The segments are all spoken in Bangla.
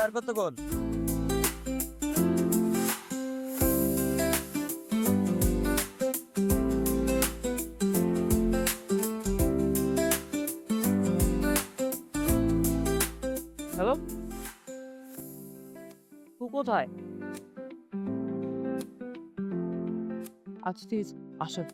আর কতক্ষণ? হ্যালো, তুই কোথায়? আচ্ছা ঠিক আছে, আসেন।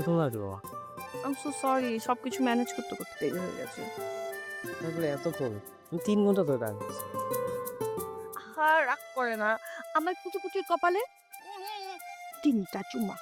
কতক্ষণ লাগবে বাবা? আই এম সো সরি, সবকিছু ম্যানেজ করতে করতে দেরি হয়ে গেছে। তারপরে এতক্ষণ? আমি ৩ ঘন্টা ধরে দাঁড়িয়েছি। রাগ করে না। আমার পুচুর কপালে ৩টা চুমা।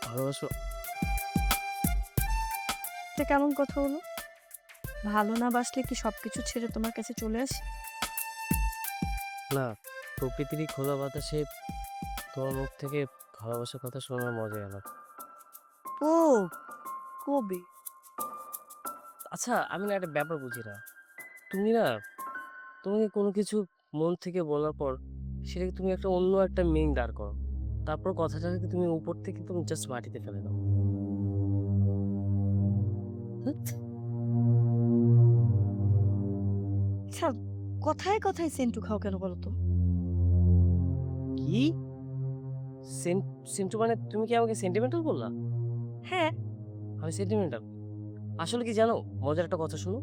ভালোবাসো? এটা কেমন কথা হলো? ভালো না বাসলে কি সবকিছু ছেড়ে তোমার কাছে চলে আসি? না, প্রকৃতিরই খোলা বাতাসে তোমার মুখ থেকে ভালোবাসার কথা শোনার মজাই আলাদা। ও কবে? আচ্ছা, আমি না একটা ব্যাপার বুঝি না। তুমি না, তোমাকে কোনো কিছু মন থেকে বলার পর সেটাকে তুমি একটা অন্য একটা মিনিং দাঁড় করো। তারপর কথাটাকে তুমি উপর থেকে তুমি জাস্ট মাটিতে ফেলে দাও। ধ্যাৎ! আচ্ছা, কথায় কথায় সেন্টু খাও কেন বলো তো? কি? সেন সেন্টু মানে তুমি কি আমাকে সেন্টিমেন্টাল বললা? হ্যাঁ। আমি সেন্টিমেন্টাল? আসলে কি জানো? মজার একটা কথা শোনো।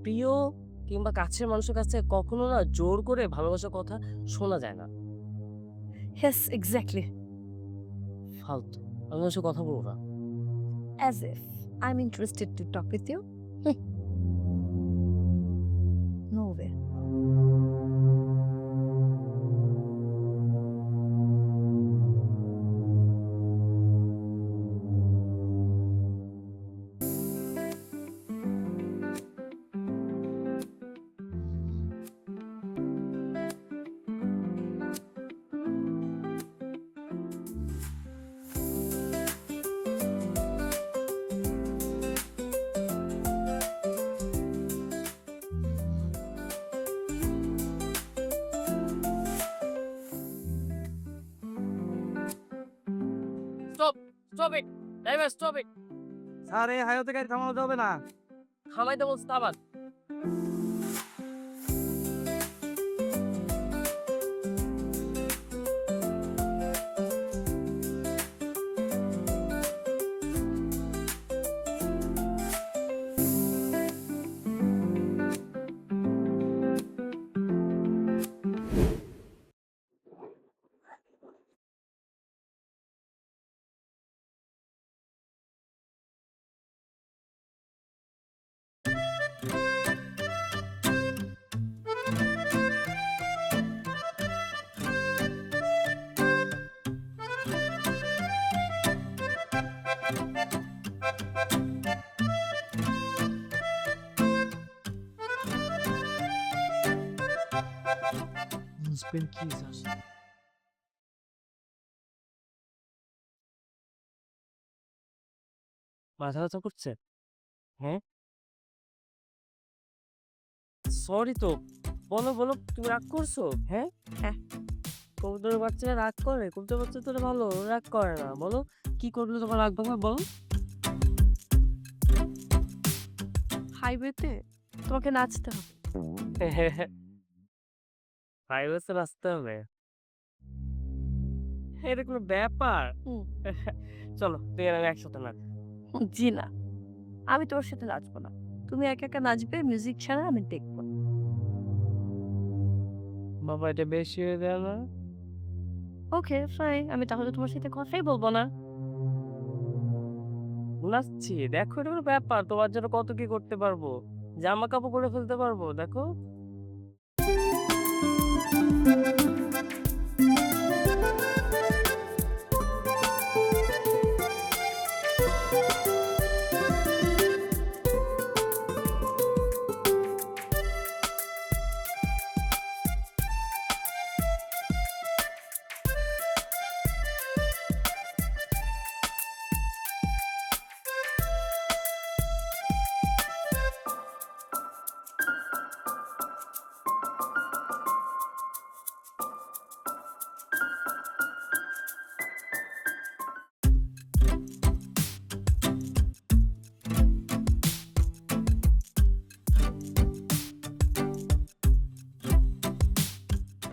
প্রিয় কিংবা কাছের মানুষের কাছ থেকে কখনো না জোর করে ভালোবাসার কথা শোনা যায় না। Yes, exactly. ফালতু। আমি ওর সাথে কথা বলব না। As if I am interested to talk with you. No way. Stop, stop it, driver stop it. Sir, এই হাইওয়েতে গাড়ি থামানো যাবে না। থামাইতে বলছি থামান। Spin keys. মাথা ব্যথা করছে? হ্যাঁ? সরি তো। বলো, বলো তুমি রাগ করছো? হ্যাঁ? হ্যাঁ। কবুতরের বাচ্চারা রাগ করে? কবুতরের বাচ্চা তো ভালো, রাগ করে না। বলো, কি করলে তোমার রাগ ভাঙবে বলো? হাইওয়েতে তোমাকে নাচতে হবে। হাইওয়েতে নাচতে হবে? এটা কোনো ব্যাপার? হুম। চলো, তুই আর আমি একসাথে নাচি। জি না, আমি তোর সাথে নাচবো না। তুমি একা একা নাচবে, মিউজিক ছাড়া আমি দেখবো না। বাবা এটা বেশি হয়ে যায় না? ওকে ফাইন, আমি তাহলে তোমার সাথে কথাই বলবো না। নাচছি। দেখো এটা কোনো ব্যাপার? তোমার জন্য কত কি করতে পারবো। জামা কাপড় পরে ফেলতে পারবো। দেখো।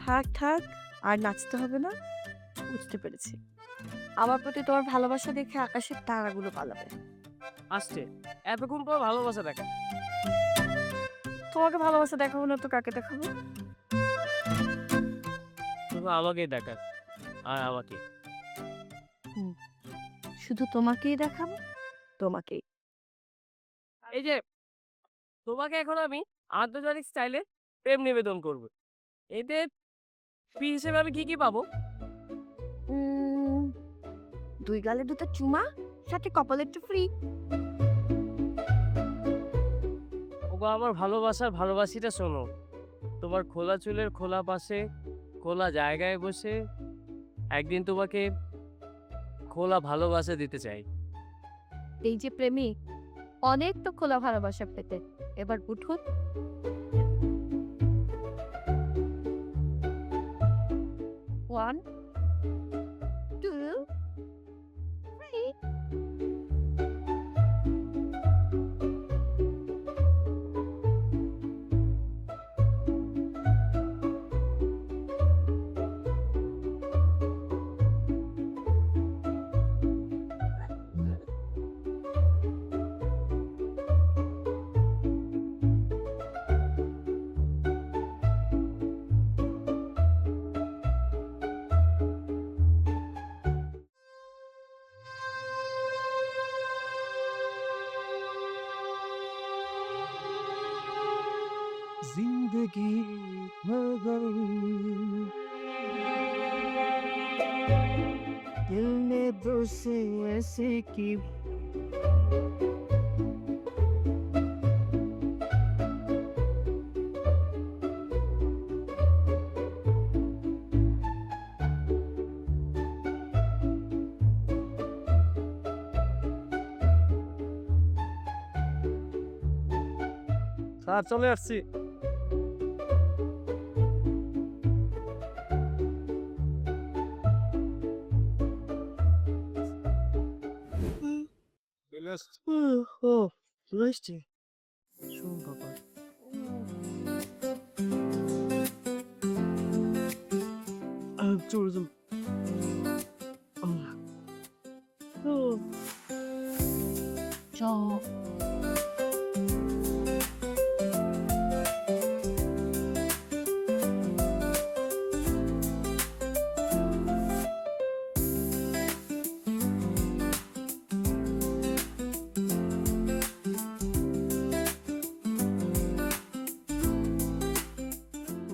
থাক থাক, আর নাচতে হবে না। বুঝতে পেরেছি। আমার প্রতি তোমার ভালোবাসা দেখে আকাশের তারাগুলো পালাবে। আসছে। এতক্ষণ পর ভালোবাসা দেখা। তোমাকে ভালোবাসা দেখাবো না তো কাকে দেখাবো? শুধু আমাকেই দেখা। আর আমাকে। হুম, শুধু তোমাকেই দেখাবো, তোমাকেই। এই যে তোমাকে এখন আমি আন্তর্জাতিক স্টাইলে প্রেম নিবেদন করব। এতে ফি হিসেবে আমি কি, কি পাবো? উম, 2 গালে 2টা চুমা, সাথে কপালে একটু ফ্রি। ওগো আমার ভালোবাসার ভালোবাসিটা শোনো। তোমার খোলা চুলের খোলা পাশে, খোলা জায়গায় বসে একদিন তোমাকে খোলা ভালোবাসা দিতে চাই। এই যে প্রেমিক, অনেক তো খোলা ভালোবাসা পেতে, এবার উঠুন। 1 2 3। जिंदगी हो गई दिल ने बसे ऐसे की স্যার চলে আসছি। ও চলে আসছি। শোন বাবা, চলে যাও। চ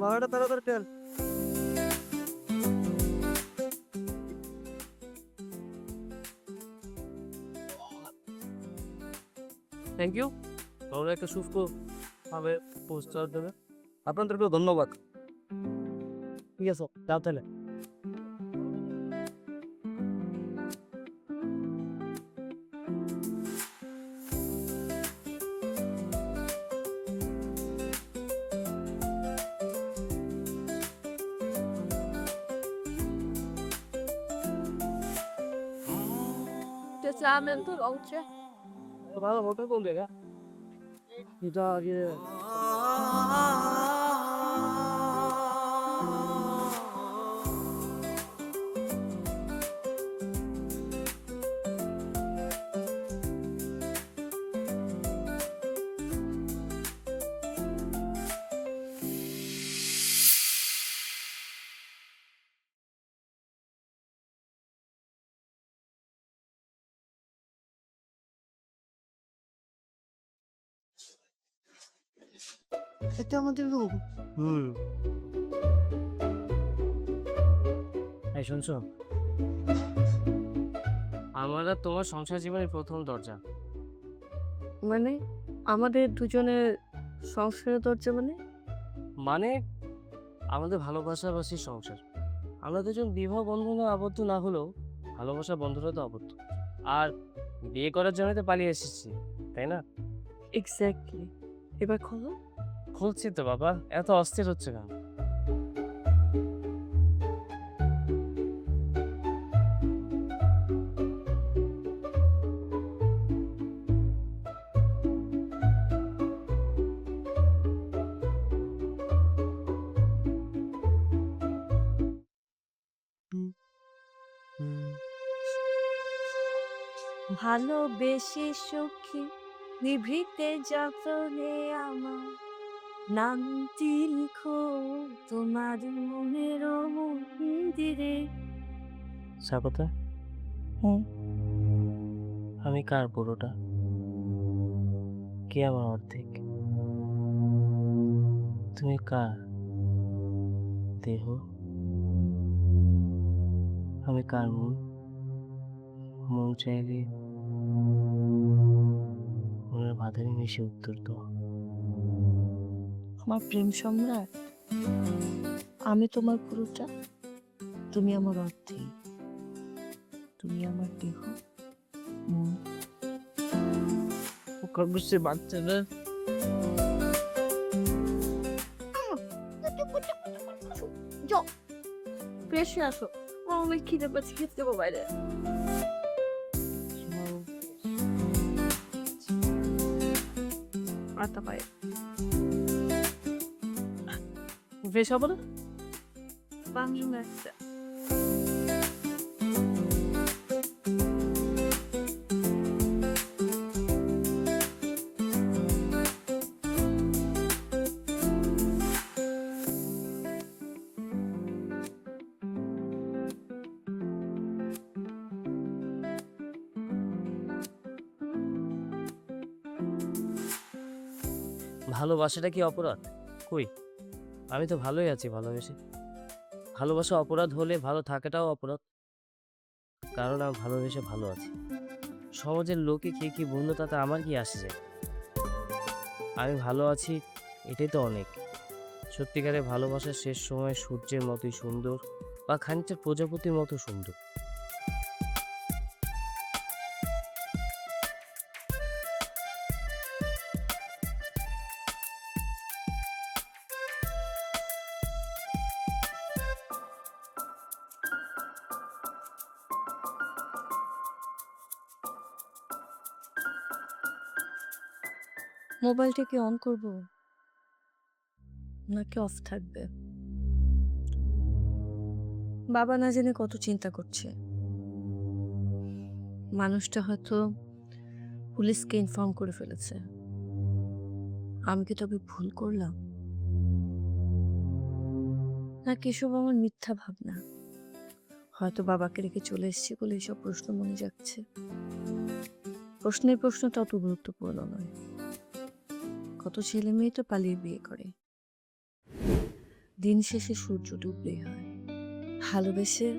ভাড়াটা তাড়াতাড়ি দেন। Thank you. তাহলে একটা সুস্থভাবে পৌঁছার জন্য আপনাদেরকেও ধন্যবাদ। ঠিক আছে, যাও তাহলে। testamento non c'è. ভালো মতো কোন জায়গা এটা আগে এটা আমাদের রুম। হুম এই শুনছো আমার আর তোমার সংসার জীবনের প্রথম দরজা মানে আমাদের দুজনের সংসারের দরজা মানে? মানে আমাদের ভালোবাসাবাসী সংসার আমরা দুজন বিবাহ বন্ধনে আবদ্ধ না হলেও ভালোবাসা বন্ধনে তো আবদ্ধ আর বিয়ে করার জন্য তো পালিয়ে এসেছি তাই না এক্স্যাক্টলি। এবার খোলো। খুলছি তো বাবা এত অস্থির হচ্ছে কেন ভালোবেসে সখী নিভৃতে যতনে আমার নামটি লিখো তোমার মনের মন্দিরে। স্বাগতা হুম। আমি কার পুরোটা কে আমার অর্ধেক তুমি কার দেহ আমি কার মন মন চাইলে মনের বাঁধানি মিশে উত্তর তো আমার প্রেম সম্রাট, আমি তোমার পুরোটা, তুমি আমার অর্ধেক, তুমি আমার দেহ মন। বুঝতে পারছে না ফ্রেশ হয়ে আসো, আমার অনেক খিদে পাচ্ছে, খেতে দেবো বাইরে। আটা পাই বেশ হবে না বাংলা একটা। ভালোবাসাটা কি অপরাধ কই আমি তো ভালোই আছি ভালোবেসে ভালোবাসা অপরাধ হলে ভালো থাকাটাও অপরাধ কারণ আমি ভালোবেসে ভালো আছি সমাজের লোকে কে কি বললো তাতে আমার কি আসে যায় আমি ভালো আছি এটাই তো অনেক সত্যিকারের ভালোবাসার শেষ সময় সূর্যের মতোই সুন্দর বা খানিকটা প্রজাপতির মতো সুন্দর মোবাইলটা কি অন করব নাকি অফ থাকবে? বাবা না জেনে কত চিন্তা করছে, মানুষটা হয়তো পুলিশকে ইনফর্ম করে ফেলেছে। আমি কি তবে ভুল করলাম, নাকি এসব আমার মিথ্যা ভাবনা? হয়তো বাবাকে রেখে চলে এসেছি বলে এসব প্রশ্ন মনে যাচ্ছে। প্রশ্নের প্রশ্নটা অত গুরুত্বপূর্ণ নয়। কত ছেলে মেয়ে তো পালিয়ে বিয়ে করে, দিন শেষে সূর্য ডুবলেই হয়। ভালোবেসে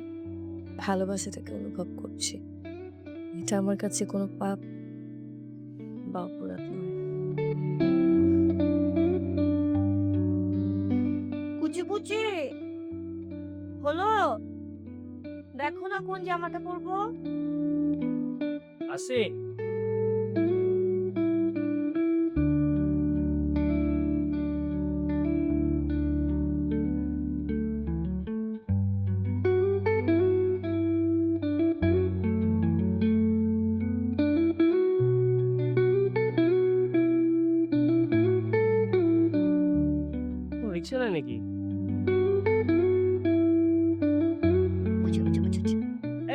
ভালোবাসাটাকে অনুভব করছি, এটা আমার কাছে কোনো পাপ বা অপরাধ নয়। কুচি কুচি হলো, দেখো না কোন জামাটা পরবো। আসে রিক্সা নেয় নাকি? বুঝে, বুঝে, বুঝে, বুঝে।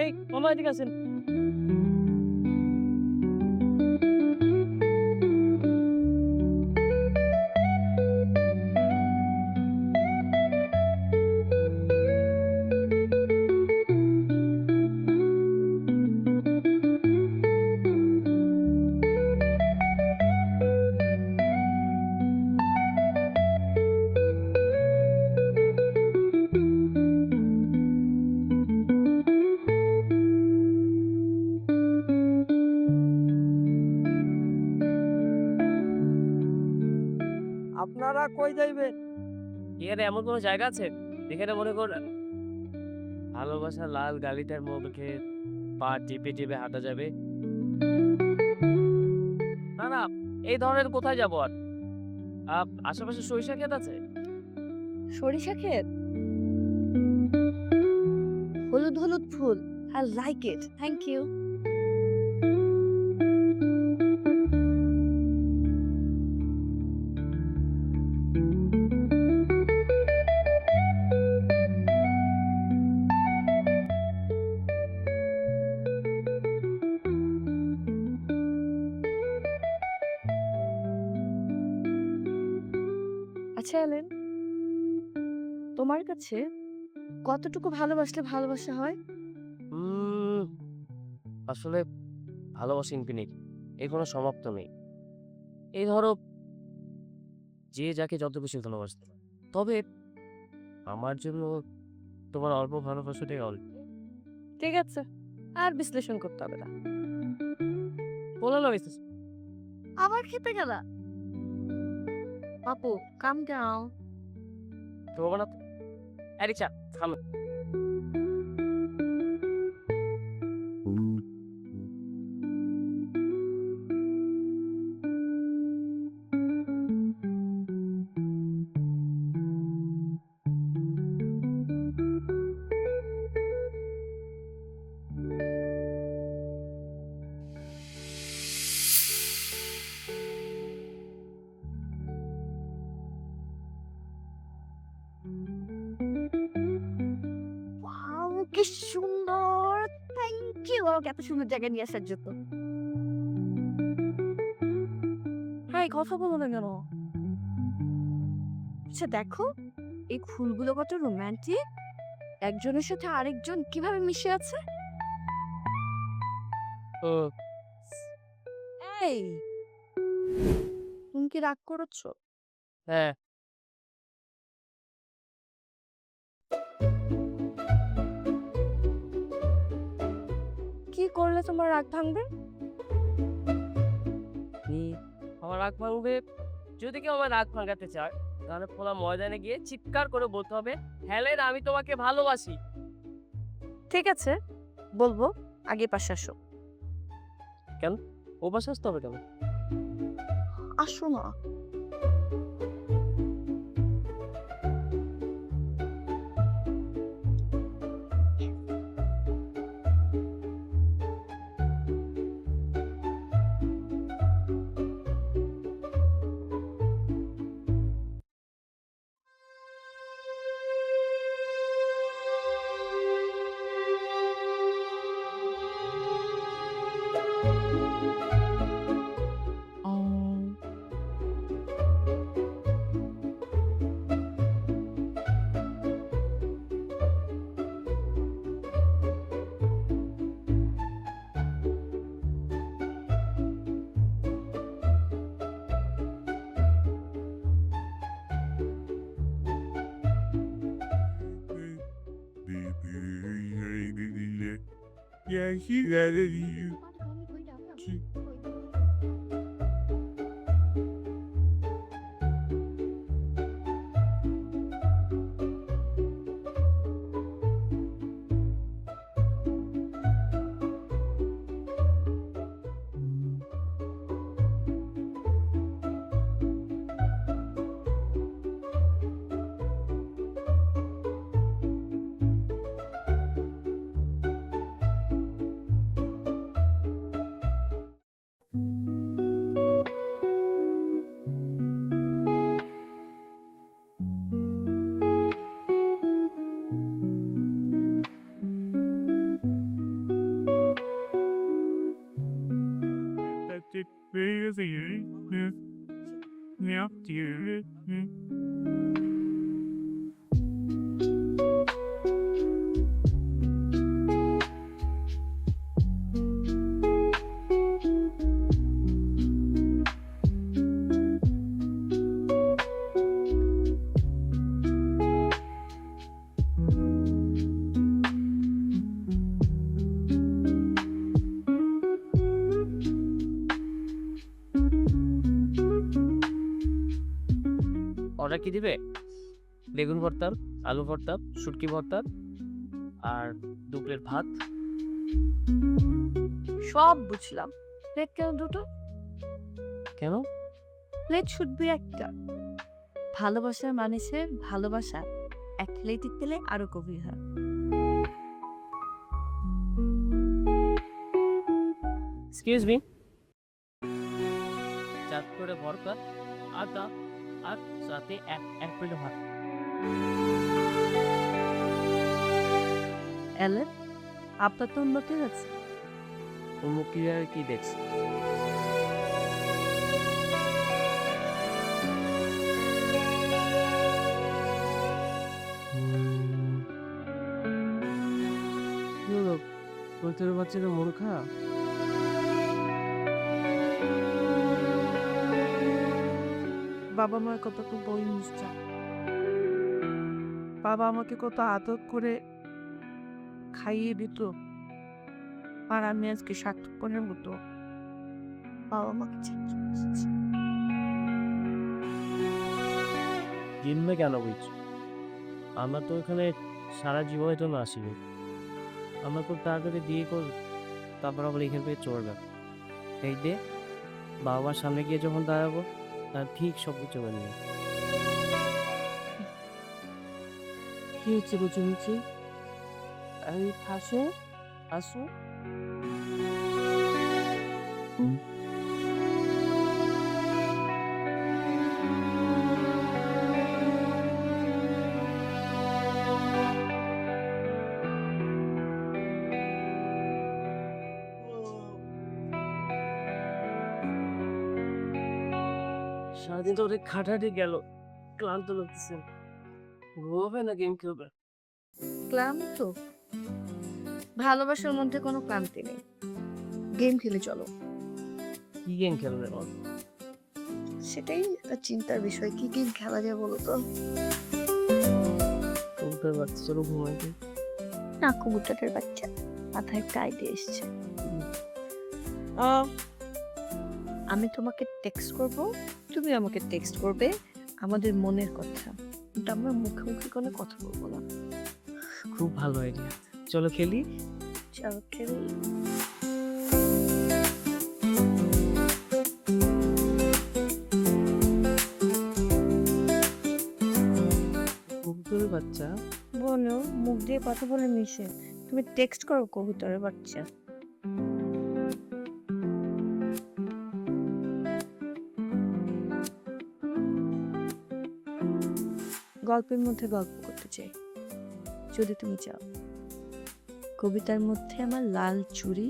এই মামা এদিকে আসেন। আপনারা কই যাইবেন? এখানে এমন কোনো জায়গা আছে যেখানে মনে কর ভালোবাসার লাল গালিটার মুখে পা টিপে টিপে হাঁটা যাবে? না না, এই ধরনের কোথায় যাবো আর? আশেপাশে সরিষা ক্ষেত আছে? সরিষা ক্ষেত? হলুদ, হলুদ ফুল। I like it. Thank you. আচ্ছা এলেন, তোমার কাছে কতটুকু ভালোবাসলে ভালোবাসা হয়? উম আসলে ভালোবাসা ইনফিনিট। এর কোনো সমাপ্ত নেই। এই ধরো যে যাকে যত বেশি ভালোবাসতে পারে। তবে আমার জন্য তোমার অল্প ভালোবাসাটাই অল্প। ঠিক আছে, আর বিশ্লেষণ করতে হবে না। বলে লাগাইছিস। আবার খেতে গেলা? আপু, কাম ডাউন। তো বাবা না তো। এই রিক্সা থামো। ওয়াও, কি সুন্দর! থ্যাংক ইউ আমাকে এত সুন্দর জায়গায় নিয়ে আসার জন্য। হাই, কথা বলো না কেন? আচ্ছা দেখো, এই ফুলগুলো কত রোমান্টিক। একজনের সাথে আরেকজন কিভাবে মিশে আছে। ও এই, তুমি কি রাগ করেছো? হ্যাঁ, কি করলে তোমার রাগ ভাঙবে? আমার রাগ ভাঙবে। যদি কেউ আমার রাগ ভাঙাতে চায় তাহলে খোলা ময়দানে গিয়ে চিৎকার করে বলতে হবে, হেলেন আমি তোমাকে ভালোবাসি। ঠিক আছে, বলবো। আগে পাশে আসো। কেন? ও পাশে আসতে হবে কেন? আসো না। Yeah, he got it. Order কি দিবে? বেগুন ভর্তা, আলু ভর্তা, শুটকি ভর্তা আর 2 প্লেট ভাত। সব বুঝলাম, প্লেট কেন দুটো? কেন? প্লেট শুড বি একটা। ভালোবাসার মানুষে ভালোবাসা এক প্লেটে পেলে আরো গভীর হয়। এক্সকিউজ মি, চার করে ভর্তা আদা আর সাথে এক প্লেট ভাত। এলে আপনার তো উন্নতি হচ্ছে। উন্মুক্তি আর কি দেখছি? কি হলো? তোর বাচ্চাটা মূর্খা? বাবা মার কত তো বই মিশছে। বাবা আমাকে কত আদর করে খাইয়ে দিত, আর আমি আজকে স্বার্থপরের মতো বাবা মাকে ছেড়ে কিনবে কেন বুঝছো? আমরা তো এখানে সারা জীবনের জন্য আসিনি। আমরা খুব তাড়াতাড়ি দিয়ে কর, তারপর আবার এখান থেকে চড়বে। এই দে, বাবা মার সামনে গিয়ে যখন দাঁড়াবো তার ঠিক সব কিছু মেনে নেই। কি হচ্ছে বুঝুমিছি? এই ফাঁসে আসো। সারাদিন তো অনেক খাটাটি গেল, ক্লান্ত লাগতেছে। ঘুমাবে না গেম খেলবে? ক্লান্ত? ভালোবাসার মধ্যে কোনো ক্লান্তি নেই। গেম খেলে চলো। কি গেম খেলবে বল? সেটাই একটা চিন্তার বিষয়, কি গেম খেলা যায় বলো তো? কবুতর বাচ্চা, চলো ঘুমাই দিই। না, কবুতরের বাচ্চা, মাথায় একটা আইডিয়া এসছে। আমি তোমাকে টেক্সট করব, তুমি আমাকে টেক্সট করবে আমাদের মনের কথা, কিন্তু আমরা মুখে মুখে কোনো কথা বলবো না। খুব ভালো আইডিয়া, চলো খেলি। চলো খেলি। কবুতরের বাচ্চা, বলো, মুখ দিয়ে কথা বলে মিশে, তুমি টেক্সট করো কবুতরের বাচ্চা। গল্পের মধ্যে গল্প করতে চাই, যদি তুমি চাও। কবিতার মধ্যে আমার লাল চুড়ি,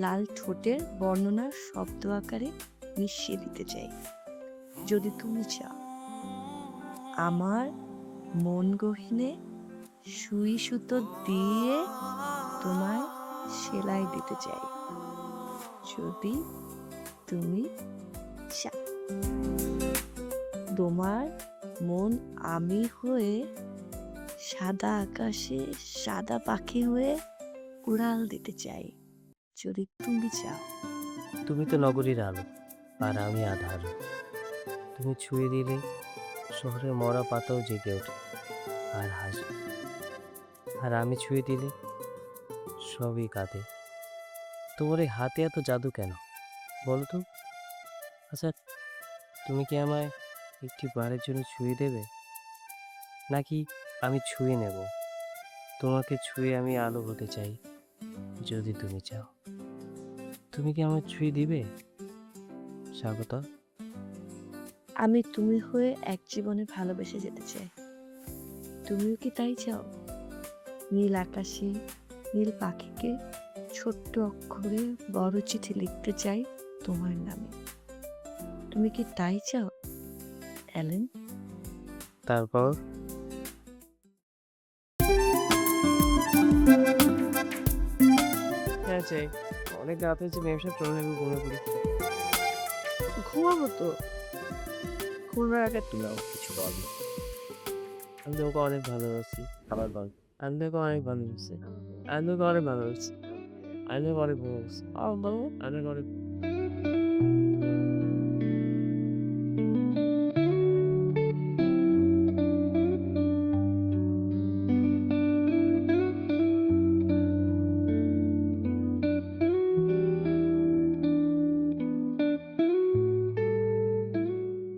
লাল ঠোঁটের বর্ণনা শব্দ আকারে মিশিয়ে দিতে চাই, যদি তুমি চাও। আমার মন গহিনে সুই সুতো দিয়ে তোমায় সেলাই দিতে চাই, যদি তুমি চাও। তোমার মন আমি হয়ে সাদা আকাশে সাদা পাখি হয়ে উড়াল দিতে চাই, যদি তুমি চাও। তুমি তো নগরীর আলো আর আমি আধার। তুমি ছুঁয়ে দিলে শহরের মরা পাতাও জেগে ওঠে আর হাসে, আর আমি ছুঁয়ে দিলে সবই কাঁদে। তোমার এই হাতে এত জাদু কেন বলো তো? আচ্ছা, তুমি কি আমায় একটি বারের জন্য ছুঁয়ে দেবে, নাকি আমি ছুঁয়ে নেব? তোমাকে ছুঁয়ে আমি আলো হতে চাই, যদি তুমি চাও। তুমি কি আমায় ছুঁয়ে দিবে স্বাগত? আমি তুমি হয়ে এক জীবনে ভালোবেসে যেতে চাই, তুমিও কি তাই চাও? নীল আকাশে নীল পাখিকে ছোট্ট অক্ষরে বড় চিঠি লিখতে চাই, তোমার নামে। তুমি কি তাই চাও অ্যালেন? তারপর হ্যাঁ চাই। অনেক রাত হয়েছে, ব্যবসা চলে আমি ঘুমিয়ে পড়ি। ঘুমাবো তো, ঘুমার আগে তুমিও কিছু বলো। আমি তোমাকে অনেক ভালোবাসি। আবার বল। আমি তোমাকে অনেক ভালোবাসি। আমি তোমাকে অনেক ভালোবাসি। আমি তোমাকে অনেক ভালোবাসি। বলো। আমি তোমাকে অনেক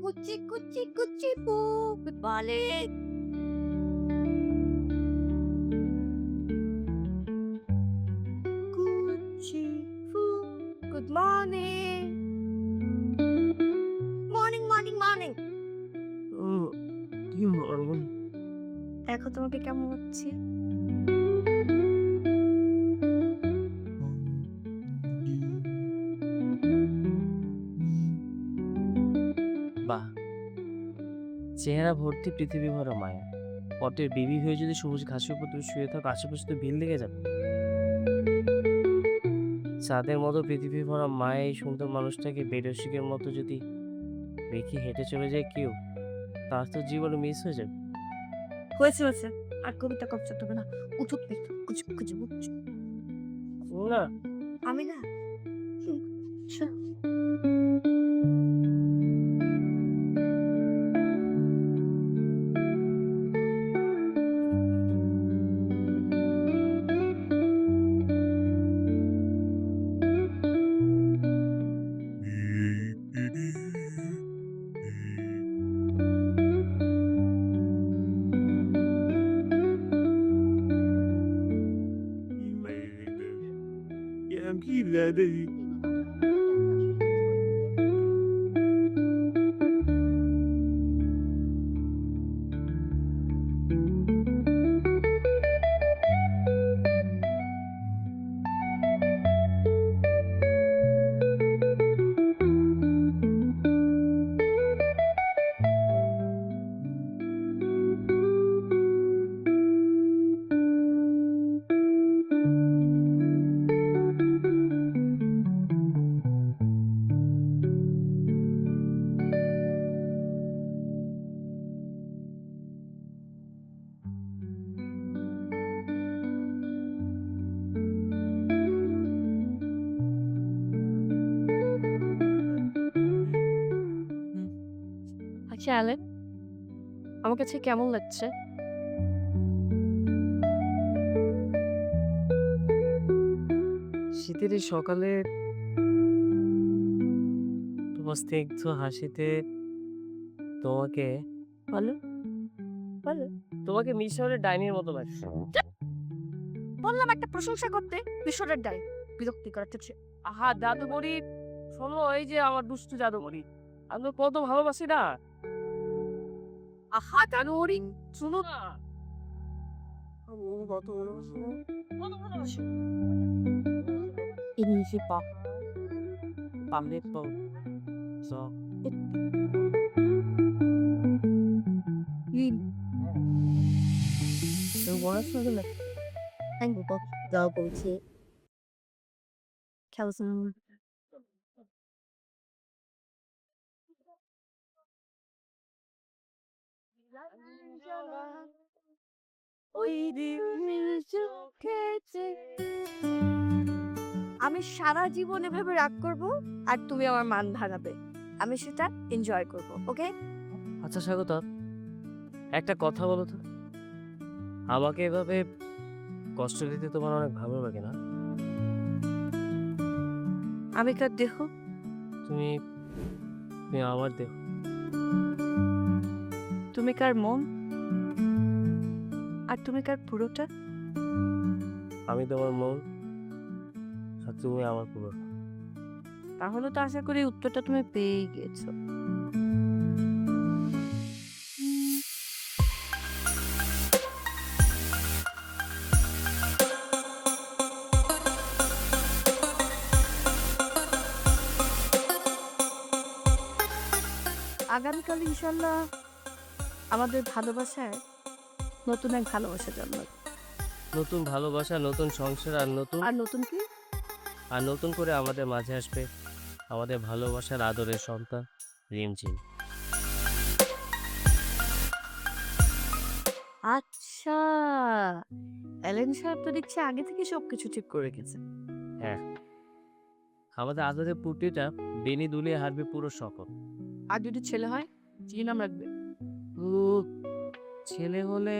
কুচি কুচি কুচি বুক বলে কুচি ফু। Good morning, morning morning morning. কি বলবো? দেখো তোমাকে কেমন হচ্ছে। বাহ, চেহারা ভর্তি পৃথিবী ভরা মায়া। পটের বেবি হয়ে যদি সবুজ ঘাসের উপর তুমি শুয়ে থাকো, আশেপাশে তো ভিড় লেগে যাবে। চাঁদের মতো পৃথিবী ভরা মায়া এই সুন্দর মানুষটাকে বেরসিকের মতো যদি রেখে হেঁটে চলে যায় কেউ, তার তো জীবনে মিস হয়ে যাবে। হয়েছে হয়েছে, আর কবিতা করতে হবে না। উঠো কুচি কুচি বুঝছো না আমি না। আচ্ছা অ্যালেন, আমার কাছে কেমন লাগছে? শীতের এই সকালে তোমার স্নিগ্ধ হাসিতে তোমাকে বলো বলো। তোমাকে মিশরের ডাইনির মতো লাগছে। বললাম একটা প্রশংসা করতে, মিশরের ডাই। বিরক্তি করাচ্ছে। আহা জাদুকরি, শোনো এই যে আমার দুষ্টু জাদুকরি, আমি তো কত ভালোবাসি না। আহা জানুয়ারি, শুনো না, আমি কত ভালোবাসি না। কত ভালোবাসি। ইংলিশে পা পাবলিক তো পড়াশোনা না আমি যাও বলছি খেলাধুলা। আমি সারা জীবন এভাবে রাগ করব আর তুমি আমার মান ভাঙাবে, আমি সেটা এনজয় করব। ওকে? আচ্ছা স্বাগত, একটা কথা বলো তো, আমাকে এভাবে কষ্ট দিতে তোমার অনেক ভালো লাগে না? আমি কার দেহ? তুমি তুমি আমার দেহ। তুমি কার মন? আর তুমি কার পুরোটা? আমি তোমার মন আর তুমি আমার পুরো। তাহলে তো আশা করি উত্তরটা তুমি পেয়ে গেছো। আগামীকাল ইনশাল্লাহ আমাদের ভালোবাসায় নতুন এক ভালোবাসা জন্মাবে। নতুন ভালোবাসা, নতুন সংসার আর নতুন কি? নতুন করে আমাদের মাঝে আসবে আমাদের ভালোবাসার আদরের সন্তান রিমঝিম। আচ্ছা, এলেন সাহেব তো দেখছি আগে থেকে সবকিছু ঠিক করে রেখেছে। হ্যাঁ, আমাদের আদরের পুটিটা বেনি দুলিয়ে হারবে পুরো শপথ। আর যদি ছেলে হয় কি নাম রাখবে? ছেলে হলে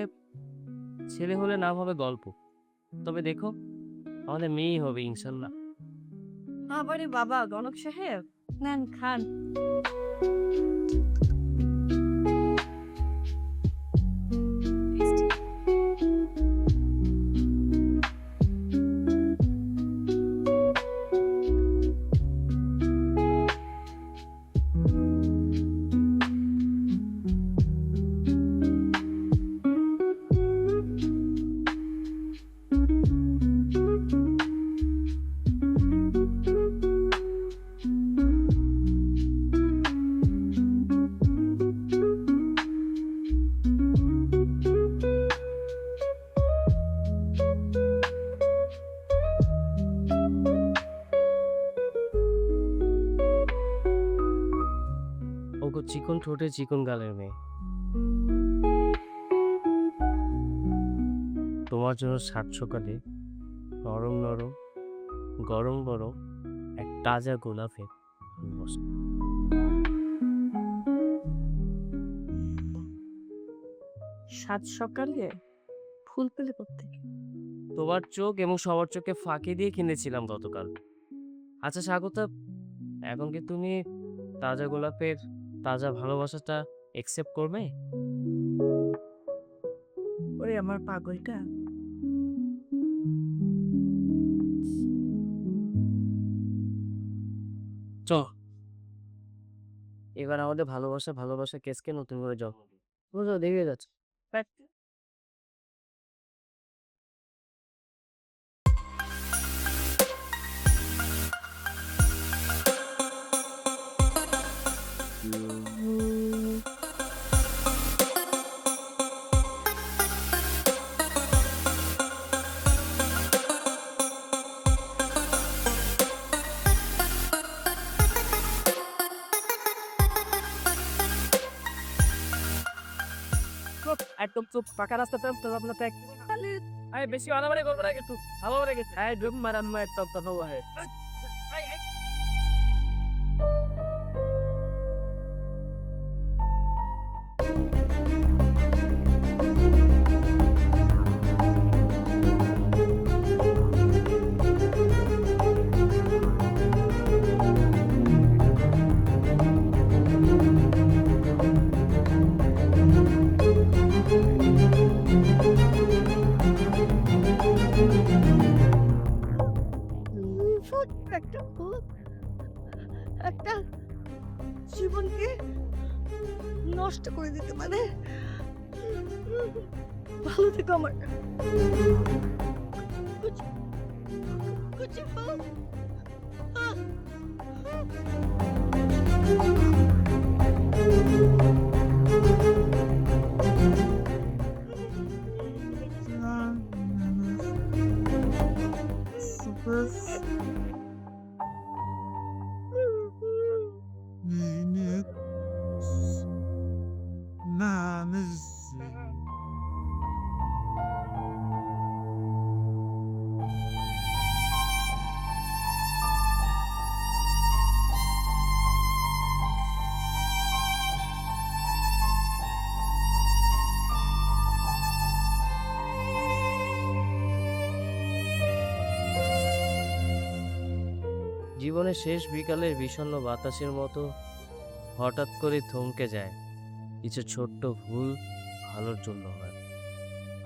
ছেলে হলে নাম হবে গল্প, তবে দেখো আমাদের মেয়েই হবে ইনশাল্লাহ। আবারে বাবা গণক সাহেব, নেন খান। ওগো চিকন ঠোঁটে চিকন গালের মেয়ে, তোমার জন্য সাত সকালে নরম নরম গরম গরম এক তাজা গোলাপের ভালোবাসা। সাত সকালে ফুল পেলে কোত্থেকে? তোমার চোখ এবং সবার চোখে ফাঁকি দিয়ে কিনেছিলাম গতকাল। আচ্ছা স্বাগতা, এখন কি তুমি তাজা গোলাপের তাজা ভালোবাসাটা একসেপ্ট করবে? ওরে আমার পাগলটা, চ এবার আমাদের ভালোবাসা কেসকে নতুন করে জন্ম দিই। বুঝো দেখে যাচ্ছে। চুপ, একদম চুপ। পাকা রাস্তাতে আপনার আরে বেশি আনাবারে করবো না, একটু হাওয়া মারে গেছে। আয় ডুব মারান মা একটা হাওয়া হয়। একটা ফুল, একটা জীবনকে নষ্ট করে দিতে পারে। ভালো থেকো আমার কুচি ফুল। জীবনের শেষ বিকালের বিষণ্ণ বাতাসের মতো হঠাৎ করে থমকে যায়। কিছু ছোট্ট ভুল ভালোর জন্য হয়,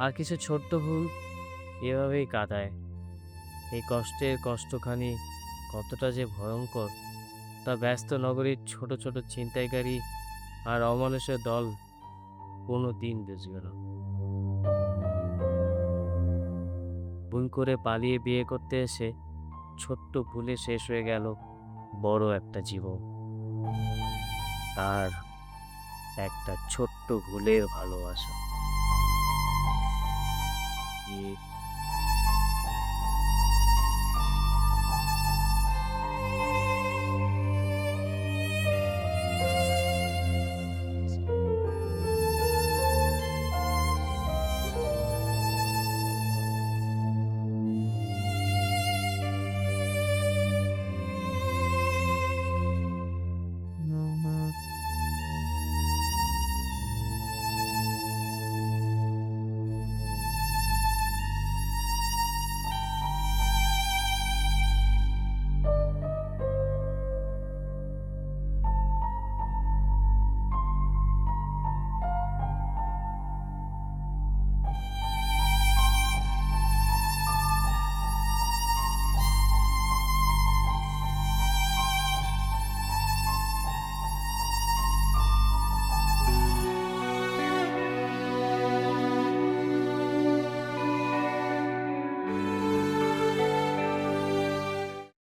আর কিছু ছোট্ট ভুল এভাবেই কাটায়। এই কষ্টের কষ্টখানি কতটা যে ভয়ঙ্কর তা ব্যস্ত নগরীর ছোট ছোট ছিনতাইকারী আর অমানুষের দল কোনো দিন বুঝবে না। ভুল করে পালিয়ে বিয়ে করতে এসে ছোট্ট ভুলে শেষ হয়ে গেল বড় একটা জীবন। আর একটা ছোট্ট ভুলের ভালোবাসা।